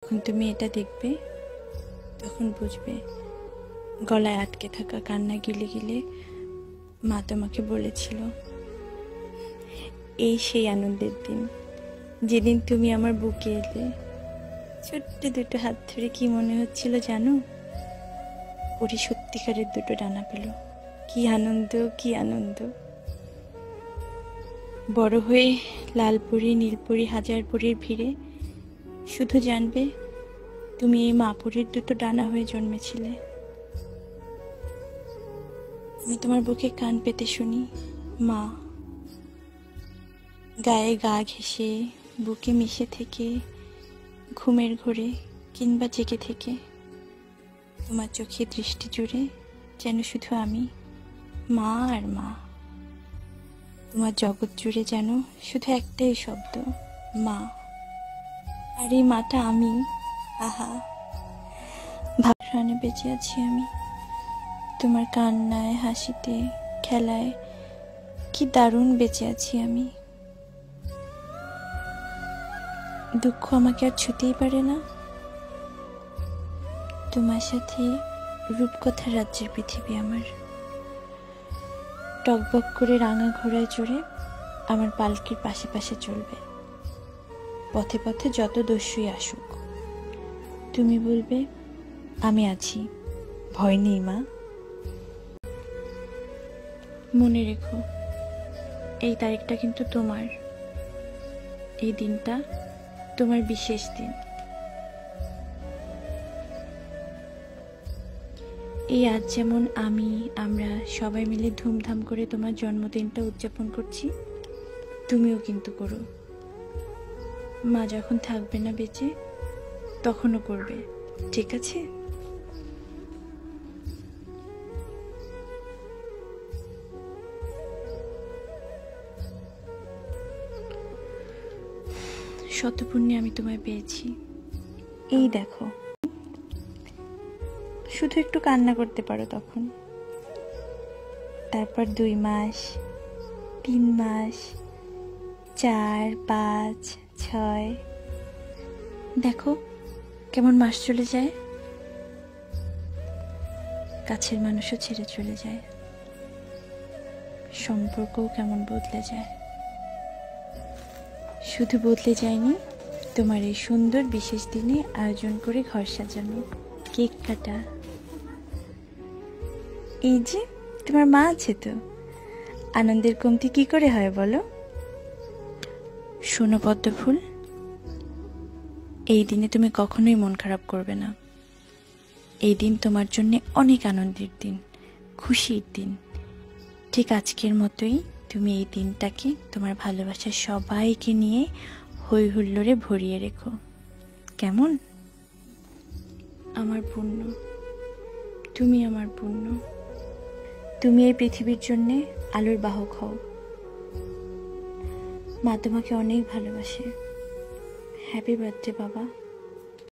যখন তুমি এটা দেখবে তখন বুঝবে গলায় আটকে থাকা কান্না গিলে গিলে মা তোমাকে বলেছিল এই সেই আনন্দের দিন যেদিন তুমি আমার বুকে এলে। ছোট্ট দুটো হাত ধরে কি মনে হচ্ছিল জানো? পরি সত্যিকারের দুটো ডানা পেল। কি আনন্দ, কি আনন্দ! বড় হয়ে লালপরি, নীলপরি, হাজারপরির ভিড়ে শুধু জানবে তুমি এই মাপুরীর দুটো ডানা হয়ে জন্মেছিলে। আমি তোমার বুকে কান পেতে শুনি মা, গায়ে গা ঘেঁষে, বুকে মিশে থেকে, ঘুমের ঘোরে কিংবা জেগে থেকে তোমার চোখে দৃষ্টি জুড়ে যেন শুধু আমি, মা আর মা। তোমার জগৎ জুড়ে যেন শুধু একটাই শব্দ, মা। আর এই মাটা আমি। আহা, ভাবসানে বেঁচে আছি আমি। তোমার কান্নায়, হাসিতে, খেলায় কি দারুণ বেঁচে আছি আমি। দুঃখ আমাকে আর ছুতেই পারে না। তোমার সাথে রূপকথার রাজ্যের পৃথিবী আমার। টকবক করে রাঙা ঘোড়ায় চড়ে আমার পালকির পাশে পাশে চলবে। পথে পথে যত দস্যুই আসুক, তুমি বলবে আমি আছি, ভয় নেই মা। মনে রেখো, এই তারিখটা কিন্তু তোমার। এই দিনটা তোমার বিশেষ দিন। এই আজ যেমন আমরা সবাই মিলে ধুমধাম করে তোমার জন্মদিনটা উদযাপন করছি, তুমিও কিন্তু করো। মা যখন থাকবে না বেঁচে তখনও করবে, ঠিক আছে? শতপুণ্যে আমি তোমায় পেয়েছি। এই দেখো, শুধু একটু কান্না করতে পারো তখন। তারপর 2 মাস, 3 মাস, 4, 5, 6, দেখো কেমন মাস চলে যায়। কাছের মানুষও ছেড়ে চলে যায়, সম্পর্কও কেমন বদলে যায়। শুধু বদলে যায়নি, তোমার এই সুন্দর বিশেষ দিনে আয়োজন করে ঘর সাজানো, কেক কাটা। এই যে তোমার মা আছে তো, আনন্দের কমতি কি করে হয় বলো? শোনো পদ্মফুল, এই দিনে তুমি কখনোই মন খারাপ করবে না। এই দিন তোমার জন্য অনেক আনন্দের দিন, খুশির দিন। ঠিক আজকের মতোই তুমি এই দিনটাকে তোমার ভালোবাসার সবাইকে নিয়ে হই হুল্লোড়ে ভরিয়ে রেখো, কেমন? আমার পুণ্য, তুমি আমার পুণ্য। তুমি এই পৃথিবীর জন্য আলোর বাহক হও। মা তোমাকে অনেক ভালোবাসে। হ্যাপি বার্থডে বাবা।